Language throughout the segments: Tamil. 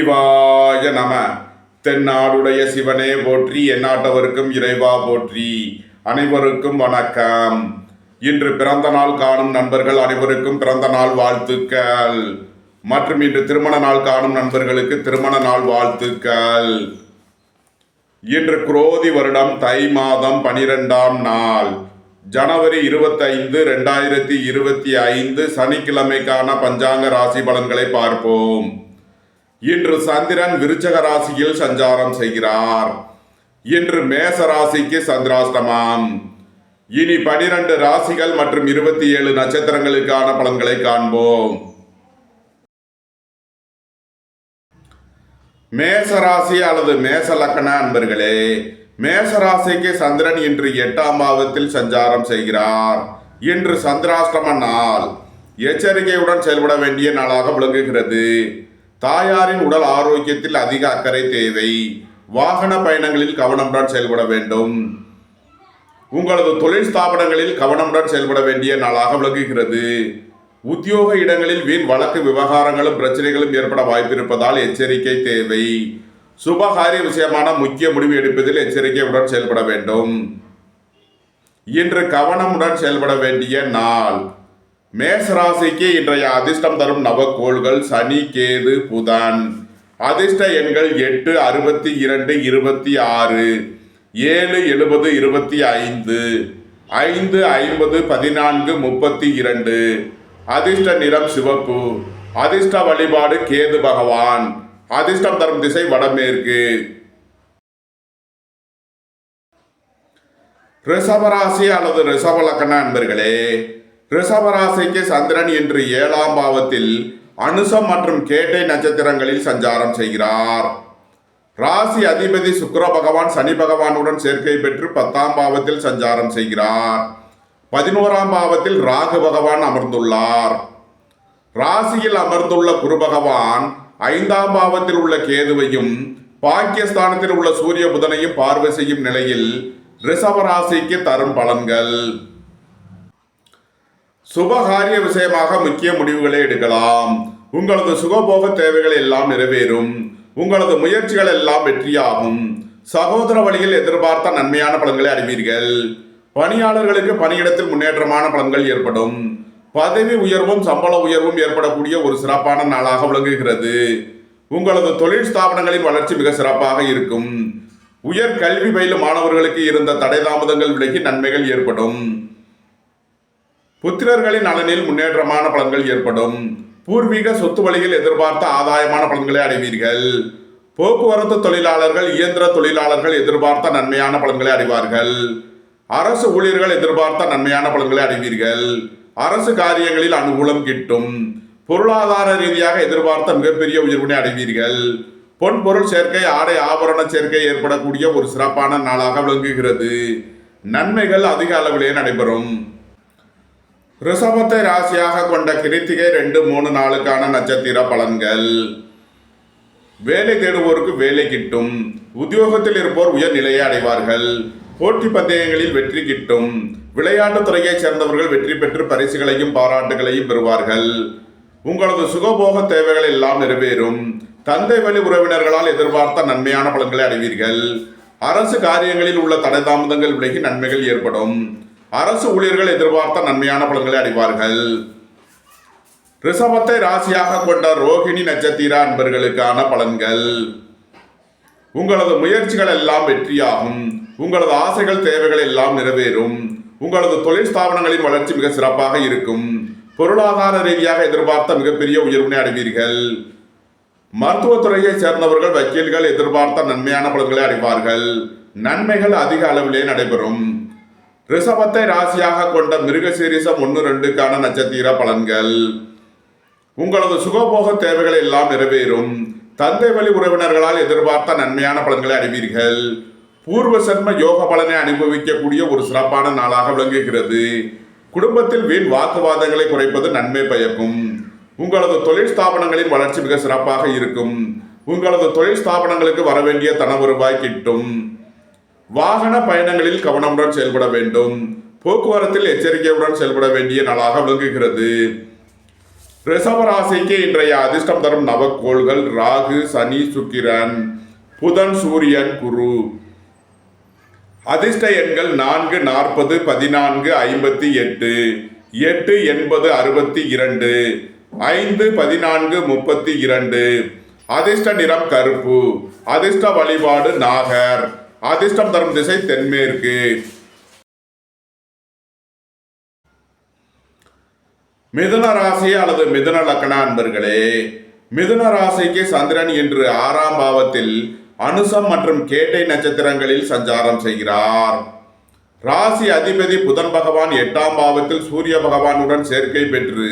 சிவாய நம. தென்னாடுடைய சிவனே போற்றி, எந்நாட்டவருக்கும் இறைவா போற்றி. அனைவருக்கும் வணக்கம். இன்று பிறந்த நாள் காணும் நண்பர்கள் அனைவருக்கும் பிறந்த நாள் வாழ்த்துக்கள். மற்றும் இன்று திருமண நாள் காணும் நண்பர்களுக்கு திருமண நாள் வாழ்த்துக்கள். இன்று குரோதி வருடம் தை மாதம் 12ஆம் நாள், ஜனவரி 25, 2025 சனிக்கிழமைக்கான பஞ்சாங்க ராசி பலன்களை பார்ப்போம். இன்று சந்திரன் விருச்சக ராசியில் சஞ்சாரம் செய்கிறார். இன்று மேச ராசிக்கு சந்திராஷ்டமம். இனி 12 ராசிகள் மற்றும் 27 நட்சத்திரங்களுக்கான பலன்களை காண்போம். மேச ராசி அல்லது மேச லக்கண அன்பர்களே, மேச ராசிக்கு சந்திரன் இன்று 8ஆம் பாவத்தில் சஞ்சாரம் செய்கிறார். இன்று சந்திராஷ்டம நாள். எச்சரிக்கையுடன் செயல்பட வேண்டிய நாளாக விளங்குகிறது. தாயாரின் உடல் ஆரோக்கியத்தில் அதிக அக்கறை தேவை. வாகன பயணங்களில் கவனமுடன் செயல்பட வேண்டும். உங்களது தொழில் ஸ்தாபனங்களில் கவனமுடன் செயல்பட வேண்டிய நாளாக விளங்குகிறது. உத்தியோக இடங்களில் வீண் வழக்கு விவகாரங்களும் பிரச்சனைகளும் ஏற்பட வாய்ப்பிருப்பதால் எச்சரிக்கை தேவை. சுபகாரிய விஷயமான முக்கிய முடிவு எடுப்பதில் எச்சரிக்கையுடன் செயல்பட வேண்டும். இன்று கவனமுடன் செயல்பட வேண்டிய நாள். மேசராசிக்கு இன்றைய அதிர்ஷ்டம் தரும் நவக்கோள்கள் சனி, கேது, புதன். அதிர்ஷ்ட எண்கள் 8, 62, 26, 7, 70, 25, 5, 50, 14, 32. அதிர்ஷ்ட நிறம் சிவப்பு. அதிர்ஷ்ட வழிபாடு கேது பகவான். அதிர்ஷ்டம் தரும் திசை வடமேற்கு. ரிஷபராசி அல்லது ரிஷப லக்கண அன்பர்களே, ரிஷபராசிக்கு சந்திரன் இன்று 7ஆம் பாவத்தில் அனுசம் மற்றும் கேட்டை நட்சத்திரங்களில் சஞ்சாரம் செய்கிறார். ராசி அதிபதி சுக்கிர பகவான் சனி பகவானுடன் சேர்க்கை பெற்று 10ஆம் பாவத்தில் சஞ்சாரம் செய்கிறார். 11ஆம் பாவத்தில் ராகு பகவான் அமர்ந்துள்ளார். ராசியில் அமர்ந்துள்ள குரு பகவான் 5ஆம் பாவத்தில் உள்ள கேதுவையும் பாக்கியஸ்தானத்தில் உள்ள சூரிய புதனையும் பார்வை செய்யும் நிலையில் ரிஷபராசிக்கு தரும் பலன்கள். சுபகாரிய விஷயமாக முக்கிய முடிவுகளை எடுக்கலாம். உங்களது சுகபோக தேவைகள் எல்லாம் நிறைவேறும். உங்களது முயற்சிகள் எல்லாம் வெற்றியாகும். சகோதர வழியில் எதிர்பார்த்த நன்மையான பலன்களை அடைவீர்கள். பணியாளர்களுக்கு பணியிடத்தில் முன்னேற்றமான பலன்கள் ஏற்படும். பதவி உயர்வும் சம்பள உயர்வும் ஏற்படக்கூடிய ஒரு சிறப்பான நாளாக விளங்குகிறது. உங்களது தொழில் ஸ்தாபனங்களின் வளர்ச்சி மிக சிறப்பாக இருக்கும். உயர் கல்வி பயிலும் மாணவர்களுக்கு இருந்த தடை தாமதங்கள் விலகி நன்மைகள் ஏற்படும். புத்திரர்களின் நலனில் முன்னேற்றமான பலன்கள் ஏற்படும். பூர்வீக சொத்து வழியில் எதிர்பார்த்த ஆதாயமான பலன்களை அடைவீர்கள். போக்குவரத்து தொழிலாளர்கள், இயந்திர தொழிலாளர்கள் எதிர்பார்த்த நன்மையான பலன்களை அடைவார்கள். அரசு ஊழியர்கள் எதிர்பார்த்த நன்மையான பலன்களை அடைவீர்கள். அரசு காரியங்களில் அனுகூலம் கிட்டும். பொருளாதார ரீதியாக எதிர்பார்த்த மிகப்பெரிய உயர்வினை அடைவீர்கள். பொன் பொருள் சேர்க்கை, ஆடை ஆபரண சேர்க்கை ஏற்படக்கூடிய ஒரு சிறப்பான நாளாக விளங்குகிறது. நன்மைகள் அதிக அளவிலே நடைபெறும். ரிஷபத்தை ராசியாக கொண்ட கிருத்திகை 2, 3 நாளுக்கான நட்சத்திர பலன்கள். வேலை தேடுவோருக்கு வேலை கிட்டும். உத்தியோகத்தில் இருப்போர் உயர் நிலையை அடைவார்கள். போட்டி பந்தயங்களில் வெற்றி கிட்டும். விளையாட்டுத் துறையைச் சேர்ந்தவர்கள் வெற்றி பெற்று பரிசுகளையும் பாராட்டுகளையும் பெறுவார்கள். உங்களது சுகபோக தேவைகள் எல்லாம் நிறைவேறும். தந்தை வழி உறவினர்களால் எதிர்பார்த்த நன்மையான பலன்களை அடைவீர்கள். அரசு காரியங்களில் உள்ள தடை தாமதங்கள் விலகி நன்மைகள் ஏற்படும். அரசு ஊழியர்கள் எதிர்பார்த்த நன்மையான பலன்களை அடைவார்கள். ரிஷபத்தை ராசியாக கொண்ட ரோகிணி நட்சத்திர அன்பர்களுக்கான பலன்கள். உங்களது முயற்சிகள் எல்லாம் வெற்றியாகும். உங்களது ஆசைகள் தேவைகள் எல்லாம் நிறைவேறும். உங்களது தொழில் ஸ்தாபனங்களின் வளர்ச்சி மிக சிறப்பாக இருக்கும். பொருளாதார ரீதியாக எதிர்பார்த்த மிகப்பெரிய உயர்வினை அடைவீர்கள். மருத்துவத்துறையை சேர்ந்தவர்கள், வக்கீல்கள் எதிர்பார்த்த நன்மையான பலன்களை அடைவார்கள். நன்மைகள் அதிக அளவிலே நடைபெறும். ரிஷபத்தை ராசியாக கொண்ட மிருகசீரிசம் 1, 2க்கான நட்சத்திர பலன்கள். உங்களது சுகபோக தேவைகள் எல்லாம் நிறைவேறும். தந்தை வழி உறவினர்களால் எதிர்பார்த்த நன்மையான பலன்களை அடைவீர்கள். பூர்வ சன்ம யோக பலனை அனுபவிக்கக்கூடிய ஒரு சிறப்பான நாளாக விளங்குகிறது. குடும்பத்தில் வீண் வாக்குவாதங்களை குறைப்பது நன்மை பயக்கும். உங்களது தொழில் ஸ்தாபனங்களின் வளர்ச்சி மிக சிறப்பாக இருக்கும். உங்களது தொழில் ஸ்தாபனங்களுக்கு வரவேண்டிய தன வருவாய் கிட்டும். வாகன பயணங்களில் கவனமுடன் செயல்பட வேண்டும். போக்குவரத்தில் எச்சரிக்கையுடன் செயல்பட வேண்டிய நாளாக விளங்குகிறது. ரிஷபராசிக்கு இன்றைய அதிர்ஷ்டம் தரும் நவக்கோள்கள் ராகு, சனி, சுக்கிரன், புதன், சூரியன், குரு. அதிர்ஷ்ட எண்கள் 4, 40, 14, 58, 8, 80, 62, 5, 14, 32. அதிர்ஷ்ட நிறம் கருப்பு. அதிர்ஷ்ட வழிபாடு நாகர். அதிர்ஷ்டம் தரும் திசை தென்மேற்கு. மிதுன ராசி அல்லது மிதுன லக்ன அன்பர்களே, மிதுன ராசிக்கு சந்திரன் இன்று 6ஆம் பாவத்தில் அனுசம் மற்றும் கேட்டை நட்சத்திரங்களில் சஞ்சாரம் செய்கிறார். ராசி அதிபதி புதன் பகவான் 8ஆம் பாவத்தில் சூரிய பகவானுடன் சேர்க்கை பெற்று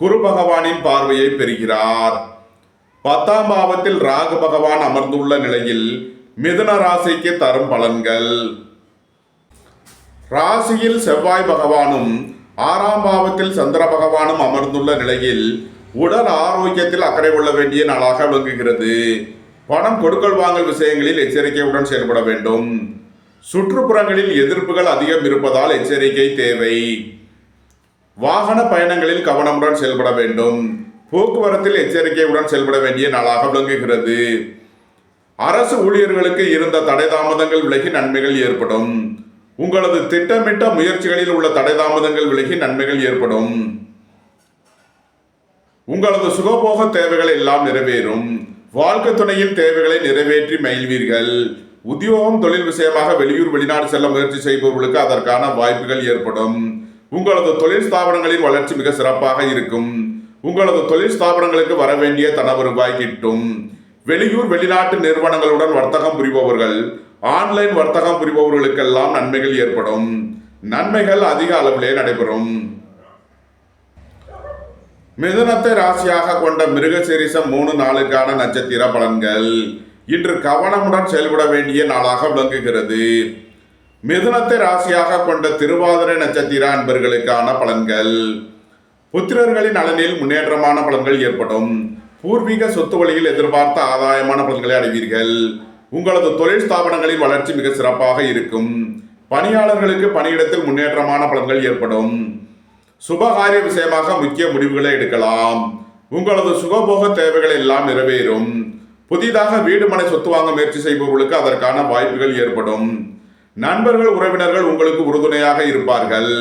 குரு பகவானின் பார்வையை பெறுகிறார். 10ஆம் பாவத்தில் ராகு பகவான் அமர்ந்துள்ள நிலையில் மிதுன ராசிக்கு தரும் பலன்கள். ராசியில் செவ்வாய் பகவானும் 6ஆம் பாவத்தில் சந்திர பகவானும் அமர்ந்துள்ள நிலையில் உடல் ஆரோக்கியத்தில் அக்கறை கொள்ள வேண்டிய நாளாக விளங்குகிறது. பணம் கொடுக்கல் வாங்கல் விஷயங்களில் எச்சரிக்கையுடன் செயல்பட வேண்டும். சுற்றுப்புறங்களில் எதிர்ப்புகள் அதிகம் இருப்பதால் எச்சரிக்கை தேவை. வாகன பயணங்களில் கவனமுடன் செயல்பட வேண்டும். போக்குவரத்தில் எச்சரிக்கையுடன் செயல்பட வேண்டிய நாளாக விளங்குகிறது. அரசு ஊழியர்களுக்கு இருந்த தடை தாமதங்கள் விலகி நன்மைகள் ஏற்படும். உங்களது திட்டமிட்ட முயற்சிகளில் உள்ள தடை தாமதங்கள் விலகி நன்மைகள் ஏற்படும். உங்களது சுகபோக தேவைகள் எல்லாம் நிறைவேறும். வாழ்க்கை துணையின் தேவைகளை நிறைவேற்றி மகிழ்வீர்கள். உத்தியோகம் தொழில் விஷயமாக வெளியூர் வெளிநாடு செல்ல முயற்சி செய்பவர்களுக்கு அதற்கான வாய்ப்புகள் ஏற்படும். உங்களது தொழில் ஸ்தாபனங்களின் வளர்ச்சி மிக சிறப்பாக இருக்கும். உங்களது தொழில் ஸ்தாபனங்களுக்கு வர வேண்டிய தன வருவாய் கிட்டும். வெளியூர் வெளிநாட்டு நிறுவனங்களுடன் வர்த்தகம் புரிபவர்கள், ஆன்லைன் வர்த்தகம் புரிபவர்களுக்கெல்லாம் நன்மைகள் ஏற்படும். நன்மைகள் அதிக அளவிலே நடைபெறும். மிதுனத்தை ராசியாக கொண்ட மிருகசீரிஷம் 3 நாளுக்கான நட்சத்திர பலன்கள். இன்று கவனமுடன் செயல்பட வேண்டிய நாளாக விளங்குகிறது. மிதுனத்தை ராசியாக கொண்ட திருவாதிரை நட்சத்திர அன்பர்களுக்கான பலன்கள். புத்திரர்களின் நலனில் முன்னேற்றமான பலன்கள் ஏற்படும். பூர்வீக சொத்து வழியில் எதிர்பார்த்த ஆதாயமான பலன்களை அடைவீர்கள். உங்களது தொழில் ஸ்தாபனங்களின் வளர்ச்சி மிக சிறப்பாக இருக்கும். பணியாளர்களுக்கு பணியிடத்தில் முன்னேற்றமான பலன்கள் ஏற்படும். சுபகாரிய விஷயமாக முக்கிய முடிவுகளை எடுக்கலாம். உங்களது சுகபோக தேவைகள் எல்லாம் நிறைவேறும். புதிதாக வீடு மனை சொத்து வாங்க முயற்சி செய்பவர்களுக்கு அதற்கான வாய்ப்புகள் ஏற்படும். நண்பர்கள் உறவினர்கள் உங்களுக்கு உறுதுணையாக இருப்பார்கள்.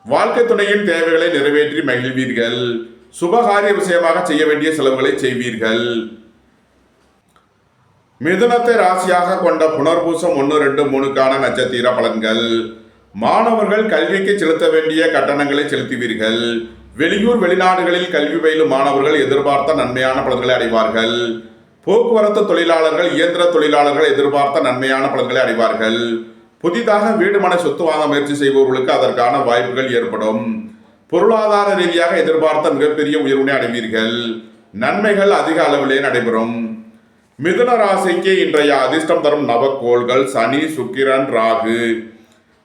வாழ்க்கை துணையின் தேவைகளை நிறைவேற்றி மகிழ்வீர்கள். சுபகாரிய விஷயமாக செய்ய வேண்டிய செலவுகளை செய்வீர்கள். மிதுனத்தை ராசியாக கொண்ட புனர்பூசம் 1, 2, 3க்கான நட்சத்திர பலன்கள். மாணவர்கள் கல்விக்கு செலுத்த வேண்டிய கட்டணங்களை செலுத்துவீர்கள். வெளியூர் வெளிநாடுகளில் கல்வி பயிலும் மாணவர்கள் எதிர்பார்த்த நன்மையான பலன்களை அடைவார்கள். போக்குவரத்து தொழிலாளர்கள், இயந்திர தொழிலாளர்கள் எதிர்பார்த்த நன்மையான பலன்களை அடைவார்கள். புதிதாக வீடு மனை சொத்து வாங்க முயற்சி செய்பவர்களுக்கு அதற்கான வாய்ப்புகள் ஏற்படும். பொருளாதார ரீதியாக எதிர்பார்த்த மிகப்பெரிய உயர்வினை அடைவீர்கள். நன்மைகள் அதிக அளவிலே நடைபெறும். மிதுன ராசிக்கு இன்றைய அதிர்ஷ்டம் தரும் நவக்கோள்கள் சனி, சுக்கிரன், ராகு.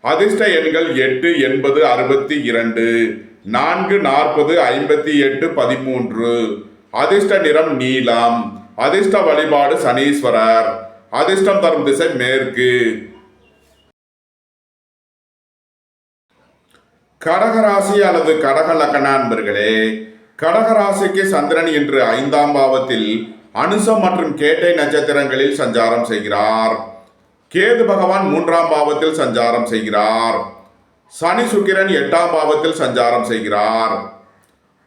அதிர்ஷ்ட எண்கள் 8, 80, 62, 4, 40, 58, 13. அதிர்ஷ்ட நிறம் நீலம். அதிர்ஷ்ட வழிபாடு சனீஸ்வரர். அதிர்ஷ்டம் தரும் திசை மேற்கு. கடகராசி அல்லது கடக லக்ன அன்பர்களே, கடகராசிக்கு சந்திரன் இன்று 5ஆம் பாவத்தில் அனுசம் மற்றும் கேட்டை நட்சத்திரங்களில் சஞ்சாரம் செய்கிறார். கேது பகவான் 3ஆம் பாவத்தில் சஞ்சாரம் செய்கிறார். சனி சுக்கிரன் 8ஆம் பாவத்தில் சஞ்சாரம் செய்கிறார்.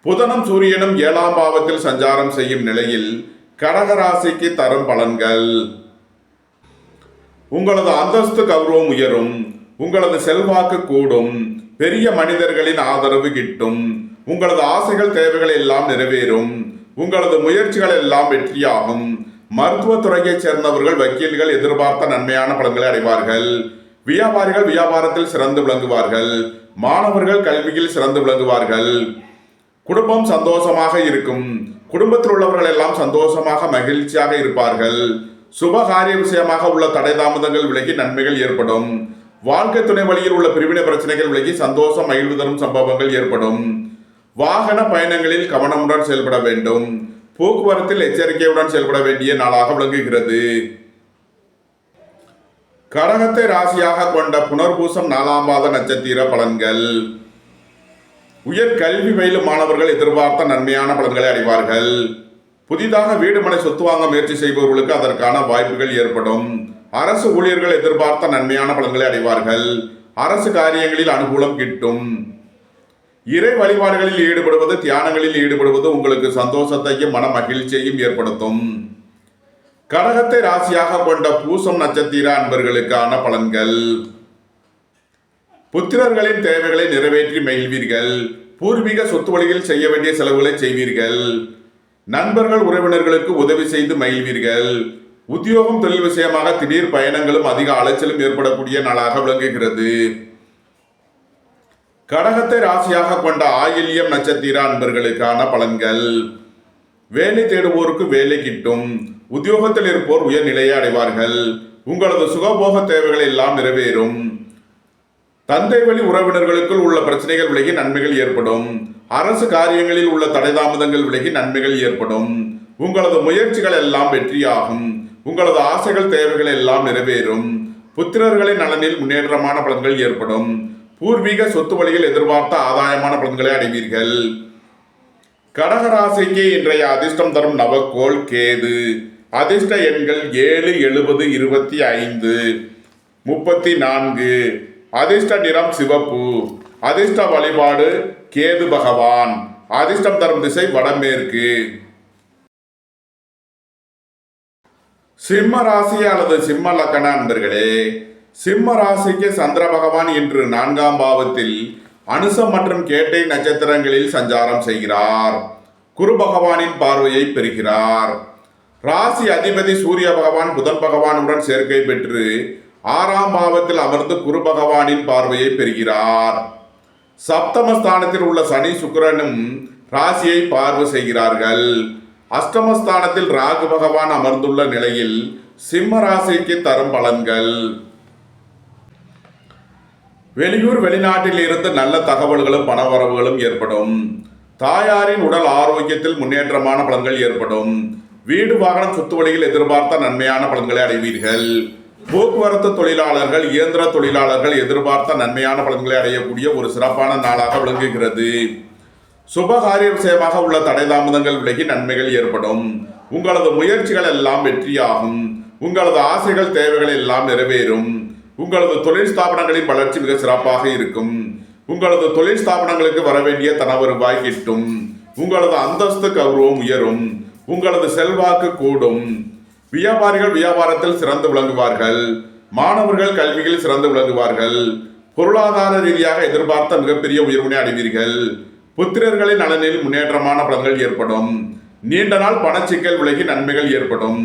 புதனும் சூரியனும் 7ஆம் பாவத்தில் சஞ்சாரம் செய்யும் நிலையில் கடகராசிக்கு தரும் பலன்கள். உங்களது அந்தஸ்து கௌரவம் உயரும். உங்களது செல்வாக்கு கூடும். பெரிய மனிதர்களின் ஆதரவு கிட்டும். உங்களது ஆசைகள் தேவைகள் எல்லாம் நிறைவேறும். உங்களது முயற்சிகள் எல்லாம் வெற்றியாகும். மருத்துவத்துறையைச் சேர்ந்தவர்கள், வக்கீல்கள் எதிர்பார்த்த நன்மையான பலன்களை அடைவார்கள். வியாபாரிகள் வியாபாரத்தில் சிறந்து விளங்குவார்கள். மாணவர்கள் கல்வியில் சிறந்து விளங்குவார்கள். குடும்பம் சந்தோஷமாக இருக்கும். குடும்பத்தில் உள்ளவர்கள் எல்லாம் சந்தோஷமாக மகிழ்ச்சியாக இருப்பார்கள். சுபகாரிய விஷயமாக உள்ள தடை தாமதங்கள் விலகி நன்மைகள் ஏற்படும். வாழ்க்கை துணை வழியில் உள்ள பிரிவினை பிரச்சனைகள் விலகி சந்தோஷம் மகிழ்வு தரும் சம்பவங்கள் ஏற்படும். வாகன பயணங்களில் கவனமுடன் செயல்பட வேண்டும். போக்குவரத்தில் எச்சரிக்கையுடன் செயல்பட வேண்டிய நாளாக விளங்குகிறது. கடகத்தை ராசியாக கொண்ட புனர்பூசம் 4ஆம் பாத நட்சத்திர பலன்கள். உயர் கல்வி பயிலும் மாணவர்கள் எதிர்பார்த்த நன்மையான பலன்களை அடைவார்கள். புதிதாக வீடு மனை சொத்து வாங்க முயற்சி செய்பவர்களுக்கு அதற்கான வாய்ப்புகள் ஏற்படும். அரசு ஊழியர்கள் எதிர்பார்த்த நன்மையான பலன்களை அடைவார்கள். அரசு காரியங்களில் அனுகூலம் கிட்டும். இறை வழிபாடுகளில் ஈடுபடுவது, தியானங்களில் ஈடுபடுவது உங்களுக்கு சந்தோஷத்தையும் மன மகிழ்ச்சியையும் ஏற்படுத்தும். கடகத்தை ராசியாக கொண்ட பூசம் நட்சத்திர அன்பர்களுக்கான பலன்கள். புத்திரர்களின் தேவைகளை நிறைவேற்றி மகிழ்வீர்கள். பூர்வீக சொத்து வழியில் செய்ய வேண்டிய செலவுகளை செய்வீர்கள். நண்பர்கள் உறவினர்களுக்கு உதவி செய்து மகிழ்வீர்கள். உத்தியோகம் தொழில் விஷயமாக திடீர் பயணங்களும் அதிக அலைச்சலும் ஏற்படக்கூடிய நாளாக விளங்குகிறது. கடகத்தை ராசியாக கொண்ட ஆயில்யம் நட்சத்திர அன்பர்களுக்கான பலன்கள். வேலை தேடுவோருக்கு வேலை கிட்டும். உத்தியோகத்தில் இருப்போர் உயர்நிலையை அடைவார்கள். உங்களது சுகபோக தேவைகள் எல்லாம் நிறைவேறும். தந்தை வழி உறவினர்களுக்குள் உள்ள பிரச்சனைகள் விலகி நன்மைகள் ஏற்படும். அரசு காரியங்களில் உள்ள தடைதாமதங்கள் விலகி நன்மைகள் ஏற்படும். உங்களது முயற்சிகள் எல்லாம் வெற்றியாகும். உங்களது ஆசைகள் தேவைகள் எல்லாம் நிறைவேறும். புத்திரர்களின் நலனில் முன்னேற்றமான பலன்கள் ஏற்படும். பூர்வீக சொத்து வழியில் எதிர்பார்த்த ஆதாயமான பலன்களை அடைவீர்கள். கடகராசிக்கு இன்றைய அதிர்ஷ்டம் தரும் நவக்கோள் கேது. அதிர்ஷ்ட எண்கள் 7, 70, 25, 34. அதிர்ஷ்ட நிறம் சிவப்பு. அதிர்ஷ்ட வழிபாடு கேது பகவான். அதிர்ஷ்டம் தரும் திசை வடமேற்கு. சிம்ம ராசி அல்லது சிம்ம லக்கண அன்பர்களே, சிம்ம ராசிக்கு சந்திர பகவான் இன்று 4ஆம் பாவத்தில் அனுசம் மற்றும் கேட்டை நட்சத்திரங்களில் சஞ்சாரம் செய்கிறார். குரு பகவானின் பார்வையை பெறுகிறார். ராசி அதிபதி சூரிய பகவான் புதன் பகவானுடன் சேர்க்கை பெற்று 6ஆம் பாவத்தில் அமர்ந்து குரு பகவானின் பார்வையை பெறுகிறார். சப்தமஸ்தானத்தில் உள்ள சனி சுக்கிரனும் ராசியை பார்வை செய்கிறார்கள். அஷ்டமஸ்தானத்தில் ராகு பகவான் அமர்ந்துள்ள நிலையில் சிம்ம ராசிக்கு தரும் பலன்கள். வெளியூர் வெளிநாட்டில் இருந்து நல்ல தகவல்களும் பணவரவுகளும் ஏற்படும். தாயாரின் உடல் ஆரோக்கியத்தில் முன்னேற்றமான பலன்கள் ஏற்படும். வீடு வாகனம் சொத்து வழியில் எதிர்பார்த்த நன்மையான பலன்களை அடைவீர்கள். போக்குவரத்து தொழிலாளர்கள், இயந்திர தொழிலாளர்கள் எதிர்பார்த்த நன்மையான பலன்களை அடையக்கூடிய ஒரு சிறப்பான நாளாக விளங்குகிறது. சுபகாரிய விஷயமாக உள்ள தடைதாமதங்கள் விலகி நன்மைகள் ஏற்படும். உங்களது முயற்சிகள் எல்லாம் வெற்றியாகும். உங்களது ஆசைகள் தேவைகள் எல்லாம் நிறைவேறும். உங்களது தொழில் ஸ்தாபனங்களின் வளர்ச்சி மிக சிறப்பாக இருக்கும். உங்களது தொழில் ஸ்தாபனங்களுக்கு வரவேண்டிய தன வருவாய் கிட்டும். உங்களது அந்தஸ்து கௌரவம் உயரும். உங்களது செல்வாக்கு கூடும். வியாபாரிகள் வியாபாரத்தில் சிறந்து விளங்குவார்கள். மாணவர்கள் கல்வியில் சிறந்து விளங்குவார்கள். பொருளாதார ரீதியாக எதிர்பார்த்த மிகப்பெரிய உயர்வினை அடைவீர்கள். புத்திரர்களின் நலனில் முன்னேற்றமான பலன்கள் ஏற்படும். நீண்ட நாள் பணச்சிக்கல் விலகி நன்மைகள் ஏற்படும்.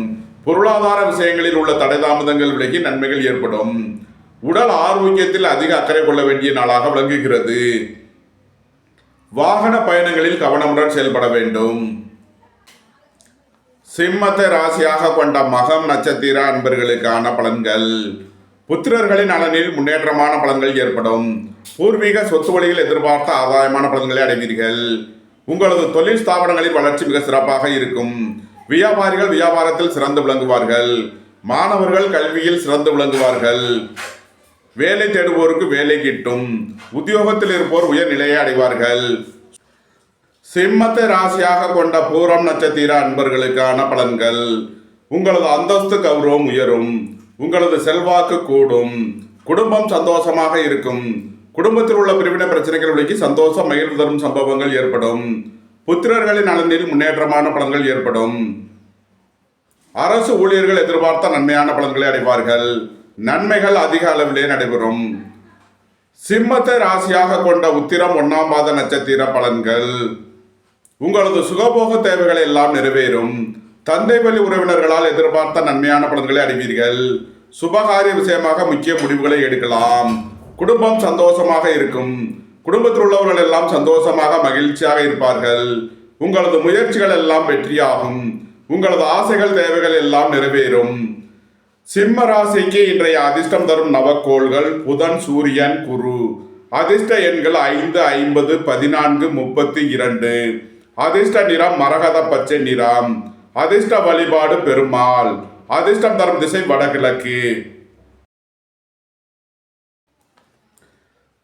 பொருளாதார விஷயங்களில் உள்ள தடைதாமதங்கள் விலகி நன்மைகள் ஏற்படும். உடல் ஆரோக்கியத்தில் அதிக அக்கறை கொள்ள வேண்டிய நாளாக விளங்குகிறது. வாகன பயணங்களில் கவனமுடன் செயல்பட வேண்டும். சிம்மத்தை ராசியாக கொண்ட மகம் நட்சத்திர அன்பர்களுக்கான பலன்கள். புத்திரர்களின் நலனில் முன்னேற்றமான பலன்கள் ஏற்படும். பூர்வீக சொத்து வழியில் எதிர்பார்த்த ஆதாயமான பலன்களை அடைவீர்கள். உங்களது தொழில் ஸ்தாபனங்களின் வளர்ச்சி மிக சிறப்பாக இருக்கும். வியாபாரிகள் வியாபாரத்தில் சிறந்து விளங்குவார்கள். மாணவர்கள் கல்வியில் சிறந்து விளங்குவார்கள். வேலை தேடுவோருக்கு வேலை கிட்டும். உத்தியோகத்தில் இருப்போர் உயர் நிலையை அடைவார்கள். சிம்மத்தை ராசியாக கொண்ட பூரம் நட்சத்திர அன்பர்களுக்கான பலன்கள். உங்களது அந்தஸ்து கௌரவம் உயரும். உங்களது செல்வாக்கு கூடும். குடும்பம் சந்தோஷமாக இருக்கும். குடும்பத்தில் உள்ள பிரிவினை பிரச்சனைகள் விலகி சந்தோஷம் மகிழ்வு தரும் சம்பவங்கள் ஏற்படும். புத்திரர்களின் நலனில் முன்னேற்றமான பலன்கள் ஏற்படும். அரசு ஊழியர்கள் எதிர்பார்த்த நன்மையான பலன்களை அடைவார்கள். நன்மைகள் அதிக அளவிலே நடைபெறும். சிம்மத்தை ராசியாக கொண்ட உத்திரம் 1ஆம் பாத நட்சத்திர பலன்கள். உங்களது சுகபோக தேவைகள் எல்லாம் நிறைவேறும். தந்தை வழி உறவினர்களால் எதிர்பார்த்த நன்மையான பலன்களை அடைவீர்கள். சுபகாரிய விஷயமாக முக்கிய முடிவுகளை எடுக்கலாம். குடும்பம் சந்தோஷமாக இருக்கும். குடும்பத்தில் உள்ளவர்கள் எல்லாம் சந்தோஷமாக மகிழ்ச்சியாக இருப்பார்கள். உங்களது முயற்சிகள் எல்லாம் வெற்றியாகும். உங்களது ஆசைகள் தேவைகள் எல்லாம் நிறைவேறும். சிம்ம ராசிக்கு இன்றைய அதிர்ஷ்டம் தரும் நவக்கோள்கள் புதன், சூரியன், குரு. அதிர்ஷ்ட எண்கள் 5, 50, 14, 32. அதிர்ஷ்ட நிறம் மரகத பச்சை நிறம். அதிர்ஷ்ட வழிபாடு பெருமாள். அதிர்ஷ்டம் தரும் திசை வடகிழக்கு.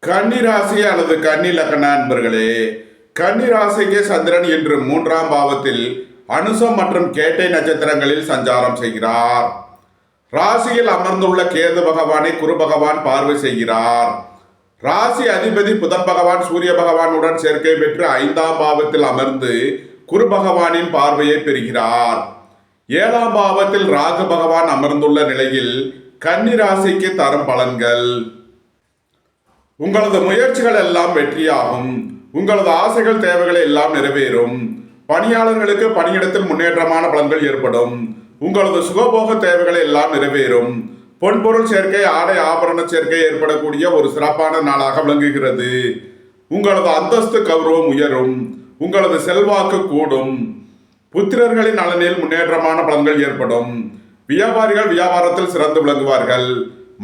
கன்னி ராசி அல்லது கன்னி லக்ன அன்பர்களே, கன்னி ராசிக்கு சந்திரன் இன்று 3ஆம் பாவத்தில் அனுசம் மற்றும் கேட்டை நட்சத்திரங்களில் சஞ்சாரம் செய்கிறார். ராசியில் அமர்ந்துள்ள கேது பகவானை குரு பகவான் பார்வை செய்கிறார். ராசி அதிபதி புதன் பகவான் சூரிய பகவானுடன் சேர்க்கை பெற்று 5ஆம் பாவத்தில் அமர்ந்து குரு பகவானின் பார்வையை பெறுகிறார். 7ஆம் பாவத்தில் ராகு பகவான் அமர்ந்துள்ள நிலையில் கன்னி ராசிக்கு தரும் பலன்கள். உங்களது முயற்சிகள் எல்லாம் வெற்றியாகும். உங்களது ஆசைகள் தேவைகள் எல்லாம் நிறைவேறும். பணியாளர்களுக்கு பணியிடத்தில் முன்னேற்றமான பலன்கள் ஏற்படும். உங்களது சுகபோக தேவைகள் எல்லாம் நிறைவேறும். பொன்பொருள் சேர்க்கை ஆடை ஆபரண சேர்க்கை ஏற்படக்கூடிய ஒரு சிறப்பான நாளாக விளங்குகிறது. உங்களது அந்தஸ்து கௌரவம் உயரும். உங்களது செல்வாக்கு கூடும். புத்திரர்களின் நலனில் முன்னேற்றமான பலன்கள் ஏற்படும். வியாபாரிகள் வியாபாரத்தில் சிறந்து விளங்குவார்கள்.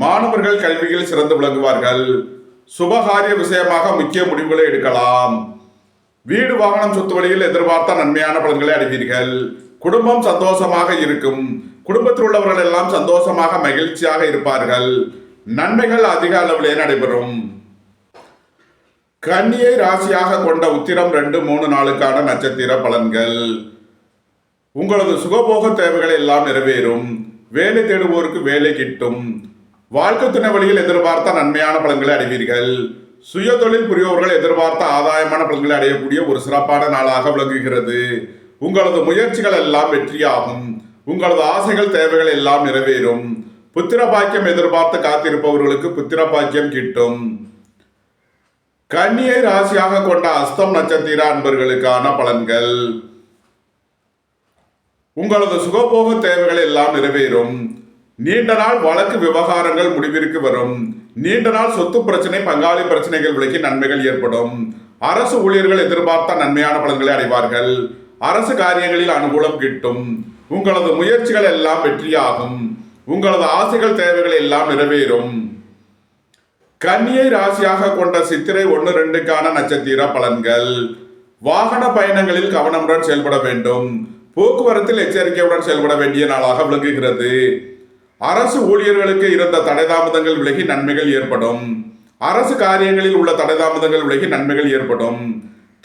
மாணவர்கள் கல்வியில் சிறந்து விளங்குவார்கள். சுபகாரிய விஷயமாக முக்கிய முடிவுகளை எடுக்கலாம். வீடு வாகனம் சொத்து வழியில் எதிர்பார்த்த நன்மையான பலன்களை அடைவீர்கள். குடும்பம் சந்தோஷமாக இருக்கும். குடும்பத்தில் உள்ளவர்கள் எல்லாம் சந்தோஷமாக மகிழ்ச்சியாக இருப்பார்கள். நன்மைகள் அதிக அளவிலே நடைபெறும். கன்னியை ராசியாக கொண்ட உத்திரம் 2, 3 நாளுக்கான நட்சத்திர பலன்கள். உங்களது சுகபோக தேவைகள் எல்லாம் நிறைவேறும். வேலை தேடுவோருக்கு வேலை கிட்டும். வாழ்க்கை துணை வழியில் எதிர்பார்த்த நன்மையான பலன்களை அடைவீர்கள். சுய தொழில் புரிபவர்கள் எதிர்பார்த்த ஆதாயமான பலன்களை அடையக்கூடிய ஒரு சிறப்பான நாளாக விளங்குகிறது. உங்களது முயற்சிகள் எல்லாம் வெற்றியாகும். உங்களது ஆசைகள் தேவைகள் எல்லாம் நிறைவேறும். புத்திர பாக்கியம் எதிர்பார்த்து காத்திருப்பவர்களுக்கு புத்திர பாக்கியம் கிட்டும். கன்னியை ராசியாக கொண்ட அஸ்தம் நட்சத்திர அன்பர்களுக்கான பலன்கள். உங்களது சுகபோக தேவைகள் எல்லாம் நிறைவேறும். நீண்ட நாள் வழக்கு விவகாரங்கள் முடிவிற்கு வரும். நீண்ட நாள் சொத்து பிரச்சனை பங்காளி பிரச்சனைகள் விலகி நன்மைகள் ஏற்படும். அரசு ஊழியர்கள் எதிர்பார்த்த நன்மையான பலன்களை அடைவார்கள். அரசு காரியங்களில் அனுகூலம் கிட்டும். உங்களது முயற்சிகள் எல்லாம் வெற்றியாகும். உங்களது ஆசைகள் தேவைகள் எல்லாம் நிறைவேறும். கன்னியை ராசியாக கொண்ட சித்திரை 1, 2க்கான நட்சத்திர பலன்கள். வாகன பயணங்களில் கவனமுடன் செயல்பட வேண்டும். போக்குவரத்தில் எச்சரிக்கையுடன் செயல்பட வேண்டிய நாளாக விளங்குகிறது. அரசு ஊழியர்களுக்கு இருந்த தடைதாமதங்கள் விலகி நன்மைகள் ஏற்படும். அரசு காரியங்களில் உள்ள தடைதாமதங்கள் விலகி நன்மைகள் ஏற்படும்.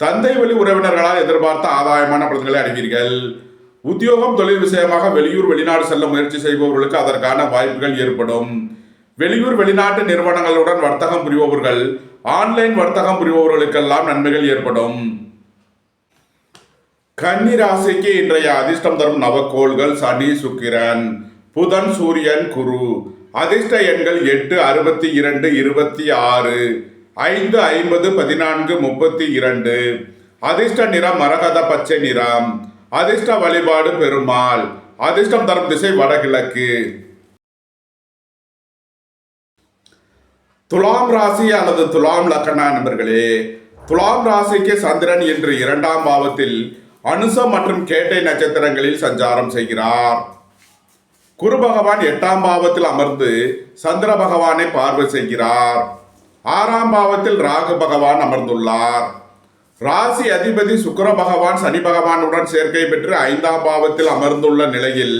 தந்தை வழி உறவினர்களால் எதிர்பார்த்த ஆதாயமான பலன்களை அடைவீர்கள். உத்தியோகம் தொழில் விஷயமாக வெளியூர் வெளிநாடு செல்ல முயற்சி செய்பவர்களுக்கு அதற்கான வாய்ப்புகள் ஏற்படும். வெளியூர் வெளிநாட்டு நிறுவனங்களுடன் வர்த்தகம் புரிபவர்கள் ஆன்லைன் வர்த்தகம் புரிபவர்களுக்கெல்லாம் நன்மைகள் ஏற்படும். கன்னி ராசிக்கு இன்றைய அதிர்ஷ்டம் தரும் நவக்கோள்கள் சனி, சுக்கிரன், புதன், சூரியன், குரு. அதிர்ஷ்ட எண்கள் 8, 62, 26, 5, 50, 14, 32. அதிர்ஷ்ட நிறம் மரகத பச்சை நிறம். அதிர்ஷ்ட வழிபாடு பெருமாள். அதிர்ஷ்டம் தரும் திசை வடகிழக்கு. துலாம் ராசி அல்லது துலாம் லக்ன நண்பர்களே, துலாம் ராசிக்கு சந்திரன் இன்று 2ஆம் பாவத்தில் அனுசம் மற்றும் கேட்டை நட்சத்திரங்களில் சஞ்சாரம் செய்கிறார். குரு பகவான் 8ஆம் பாவத்தில் அமர்ந்து சந்திர பகவானை பார்வை செய்கிறார். 6ஆம் பாவத்தில் ராகு பகவான் அமர்ந்துள்ளார். ராசி அதிபதி சுக்கிர பகவான் சனி பகவானுடன் சேர்க்கை பெற்று 5ஆம் பாவத்தில் அமர்ந்துள்ள நிலையில்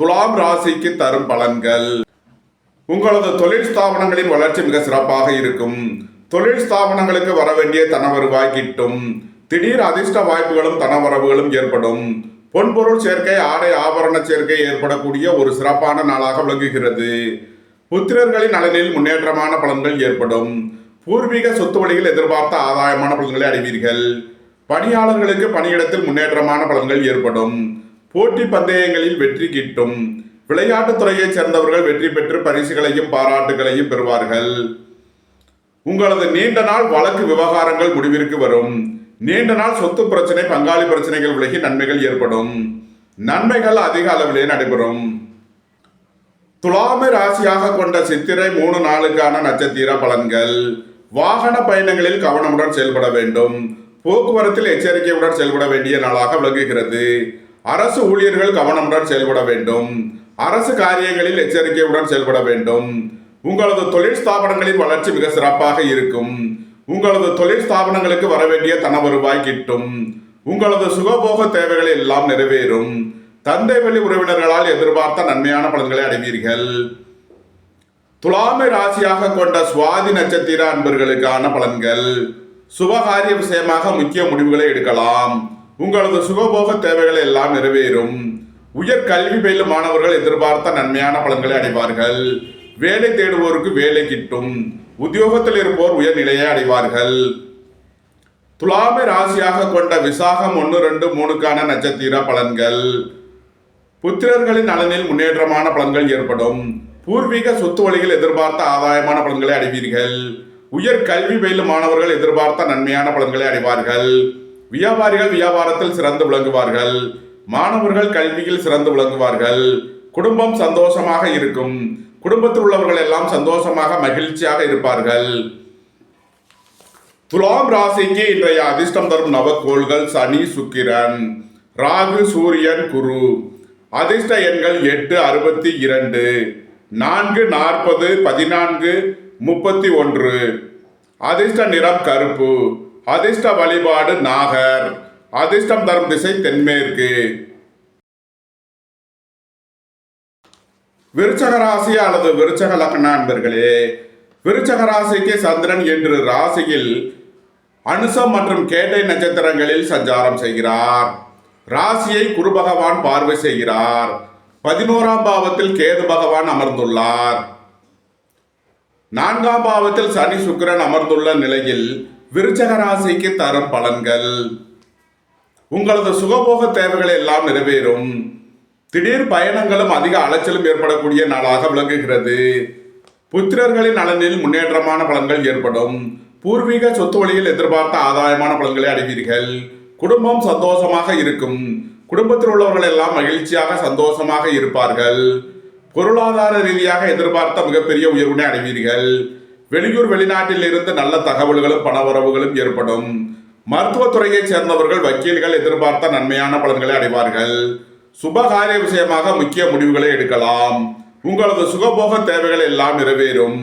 துலாம் ராசிக்கு தரும் பலன்கள். உங்களது தொழில் ஸ்தாபனங்களின் வளர்ச்சி மிக சிறப்பாக இருக்கும். தொழில் ஸ்தாபனங்களுக்கு வர வேண்டிய தன வருவாய் கிட்டும். திடீர் அதிர்ஷ்ட வாய்ப்புகளும் தனவரவுகளும் ஏற்படும். பொன்பொருள் சேர்க்கை ஆடை ஆபரண சேர்க்கை ஏற்படக்கூடிய ஒரு சிறப்பான நாளாக விளங்குகிறது. புத்திரர்களின் நலனில் முன்னேற்றமான பலன்கள் ஏற்படும். பூர்வீக சொத்து வழியில் எதிர்பார்த்த ஆதாயமான பலன்களை அடைவீர்கள். பணியாளர்களுக்கு பணியிடத்தில் முன்னேற்றமான பலன்கள் ஏற்படும். போட்டி பந்தயங்களில் வெற்றி கிட்டும். விளையாட்டுத் துறையைச் சேர்ந்தவர்கள் வெற்றி பெற்று பரிசுகளையும் பாராட்டுகளையும் பெறுவார்கள். உங்களது நீண்ட நாள் வழக்கு விவகாரங்கள் முடிவிற்கு வரும். நீண்ட நாள் சொத்து பிரச்சனை பங்காளி பிரச்சனைகள் விலகி நன்மைகள் ஏற்படும். நன்மைகள் அதிக அளவிலே நடைபெறும். துலாமை ராசியாக கொண்ட சித்திரை 3 நாளுக்கான நட்சத்திர பலன்கள். வாகன பயணங்களில் கவனமுடன் செயல்பட வேண்டும். போக்குவரத்தில் எச்சரிக்கையுடன் செயல்பட வேண்டிய நாளாக விளங்குகிறது. அரசு ஊழியர்கள் கவனமுடன் செயல்பட வேண்டும். அரசு காரியங்களில் எச்சரிக்கையுடன் செயல்பட வேண்டும். உங்களது தொழில் ஸ்தாபனங்களின் வளர்ச்சி மிக சிறப்பாக இருக்கும். உங்களது தொழில் ஸ்தாபனங்களுக்கு வர வேண்டிய தன வருவாய் கிட்டும். உங்களது சுகபோக தேவைகள் எல்லாம் நிறைவேறும். தந்தை வழி உறவினர்களால் எதிர்பார்த்த நன்மையான பலன்களை அடைவீர்கள். துலாமை ராசியாக கொண்ட சுவாதி நட்சத்திர அன்பர்களுக்கான பலன்கள். சுபகாரிய விஷயமாக முக்கிய முடிவுகளை எடுக்கலாம். உங்களது சுகபோக தேவைகள் எல்லாம் நிறைவேறும். உயர் கல்வி பயிலும் மாணவர்கள் எதிர்பார்த்த நன்மையான பலன்களை அடைவார்கள். வேலை தேடுவோருக்கு வேலை கிட்டும். உத்தியோகத்தில் இருப்போர் உயர் நிலையை அடைவார்கள். துலாமை ராசியாக கொண்ட விசாகம் 1, 2, 3க்கான நட்சத்திர பலன்கள். புத்திரர்களின் நலனில் முன்னேற்றமான பலன்கள் ஏற்படும். பூர்வீக சொத்து வழியில் எதிர்பார்த்த ஆதாயமான பலன்களை அடைவீர்கள். உயர் கல்வி பயிலும் மாணவர்கள் எதிர்பார்த்த நன்மையான பலன்களை அடைவார்கள். வியாபாரிகள் வியாபாரத்தில் சிறந்து விளங்குவார்கள். மாணவர்கள் கல்வியில் சிறந்து விளங்குவார்கள். குடும்பம் சந்தோஷமாக இருக்கும். குடும்பத்தில் உள்ளவர்கள் எல்லாம் சந்தோஷமாக மகிழ்ச்சியாக இருப்பார்கள். துலாம் ராசிக்கு இன்றைய அதிர்ஷ்டம் தரும் நவக்கோள்கள் சனி, சுக்கிரன், ராகு, சூரியன், குரு. அதிர்ஷ்ட எண்கள் 8, 62, 4, 40, 14, 31. அதிர்ஷ்ட நிறம் கருப்பு. அதிர்ஷ்ட வழிபாடு நாகர். அதிர்ஷ்டம் தரும் திசை தென்மேற்கு. விருச்சக ராசி அல்லது விருச்சக லக்ன அன்பர்களே, விருச்சக ராசிக்கு சந்திரன் என்று ராசியில் அனுசம் மற்றும் கேட்டை நட்சத்திரங்களில் சஞ்சாரம் செய்கிறார். ராசியை குரு பகவான் பார்வை செய்கிறார். 11ஆம் பாவத்தில் கேது பகவான் அமர்ந்துள்ளார். 4ஆம் பாவத்தில் சனி, சுக்கிரன் அமர்ந்துள்ள நிலையில் விருச்சக ராசிக்கு தரும் பலன்கள். உங்களது சுகபோக தேவைகள் எல்லாம் நிறைவேறும். திடீர் பயணங்களும் அதிக அலைச்சலும் ஏற்படக்கூடிய நாளாக விளங்குகிறது. புத்திரர்களின் நலனில் முன்னேற்றமான பலன்கள் ஏற்படும். பூர்வீக சொத்து வழியில் எதிர்பார்த்த ஆதாயமான பலன்களை அடைவீர்கள். குடும்பம் சந்தோஷமாக இருக்கும். குடும்பத்தில் உள்ளவர்கள் எல்லாம் மகிழ்ச்சியாக சந்தோஷமாக இருப்பார்கள். பொருளாதார ரீதியாக எதிர்பார்த்த மிகப்பெரிய உயர்வினை அடைவீர்கள். வெளியூர் வெளிநாட்டில் இருந்து நல்ல தகவல்களும் பணவரவுகளும் ஏற்படும். மருத்துவத்துறையைச் சேர்ந்தவர்கள் வக்கீல்கள் எதிர்பார்த்த நன்மையான பலன்களை அடைவார்கள். சுபகாரிய விஷயமாக முக்கிய முடிவுகளை எடுக்கலாம். உங்களது சுகபோக தேவைகள் எல்லாம் நிறைவேறும்.